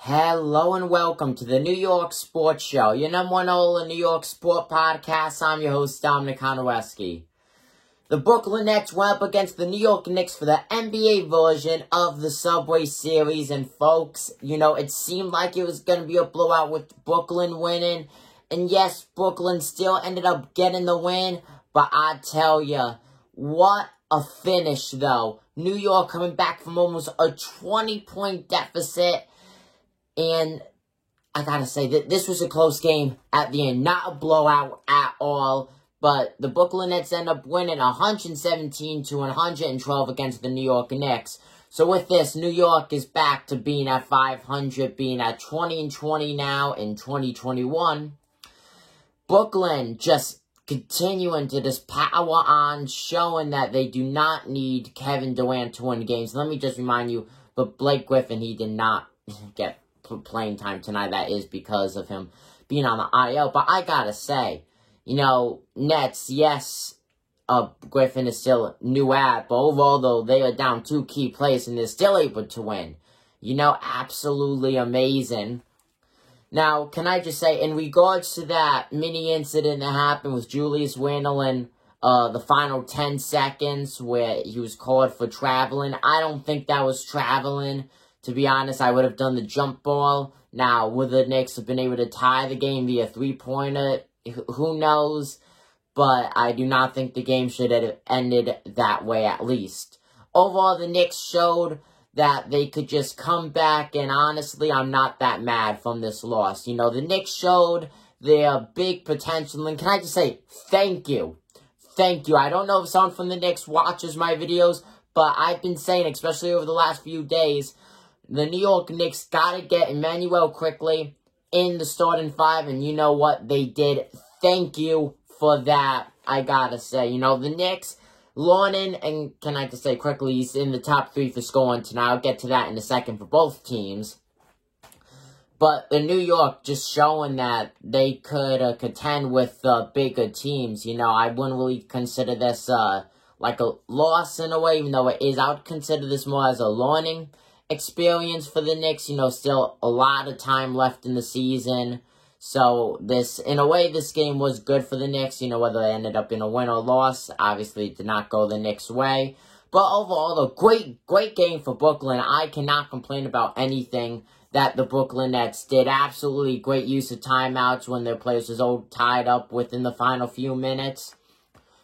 Hello and welcome to the New York Sports Show, your number one all in New York sport podcast. I'm your host, Dominic Konowski. The Brooklyn Nets went up against the New York Knicks for the NBA version of the Subway Series. And folks, it seemed like it was going to be a blowout with Brooklyn winning. And yes, Brooklyn still ended up getting the win. But I tell you, what a finish though. New York coming back from almost a 20-point deficit. And I gotta say that this was a close game at the end. Not a blowout at all. But the Brooklyn Nets end up winning 117-112 against the New York Knicks. So with this, New York is back to being at 500, being at 20-20 now in 2021. Brooklyn just continuing to just power on, showing that they do not need Kevin Durant to win games. Let me just remind you, but Blake Griffin, he did not get playing time tonight. That is because of him being on the IL. But I gotta say, Nets, yes, Griffin is still new at, but overall, though, they are down 2 key players, and they're still able to win. Absolutely amazing. Now, can I just say, in regards to that mini incident that happened with Julius Randle in the final 10 seconds where he was called for traveling, I don't think that was traveling. To be honest, I would have done the jump ball. Now, would the Knicks have been able to tie the game via three-pointer? Who knows? But I do not think the game should have ended that way, at least. Overall, the Knicks showed that they could just come back, and honestly, I'm not that mad from this loss. The Knicks showed their big potential, and can I just say, thank you. Thank you. I don't know if someone from the Knicks watches my videos, but I've been saying, especially over the last few days, the New York Knicks got to get Immanuel Quickley in the starting 5, and you know what? They did. Thank you for that, I gotta say. The Knicks, Lauren, and can I just say quickly, he's in the top 3 for scoring tonight. I'll get to that in a second for both teams. But the New York just showing that they could contend with bigger teams. I wouldn't really consider this like a loss in a way, even though it is. I would consider this more as a learning experience for the Knicks. Still a lot of time left in the season. So in a way, this game was good for the Knicks. Whether they ended up in a win or loss, obviously it did not go the Knicks' way. But overall, a great game for Brooklyn. I cannot complain about anything that the Brooklyn Nets did. Absolutely great use of timeouts when their players was all tied up within the final few minutes.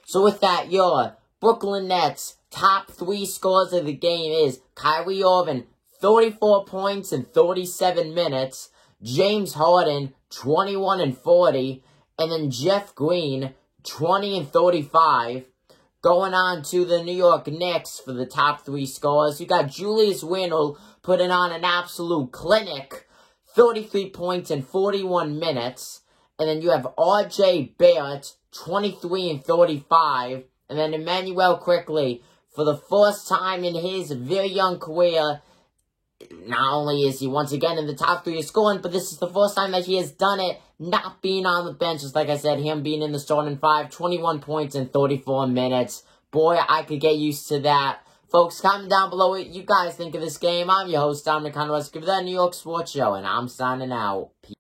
So with that, your Brooklyn Nets top 3 scores of the game is Kyrie Irving, 34 points in 37 minutes. James Harden, 21 and 40. And then Jeff Green, 20 and 35. Going on to the New York Knicks for the top 3 scores. You got Julius Randle putting on an absolute clinic. 33 points in 41 minutes. And then you have R.J. Barrett, 23 and 35. And then Immanuel Quickley, for the first time in his very young career, not only is he once again in the top 3 of scoring, but this is the first time that he has done it not being on the bench. Just like I said, him being in the starting 5, 21 points in 34 minutes. Boy, I could get used to that. Folks, comment down below what you guys think of this game. I'm your host, Dominic Konowski of the New York Sports Show, and I'm signing out. Peace.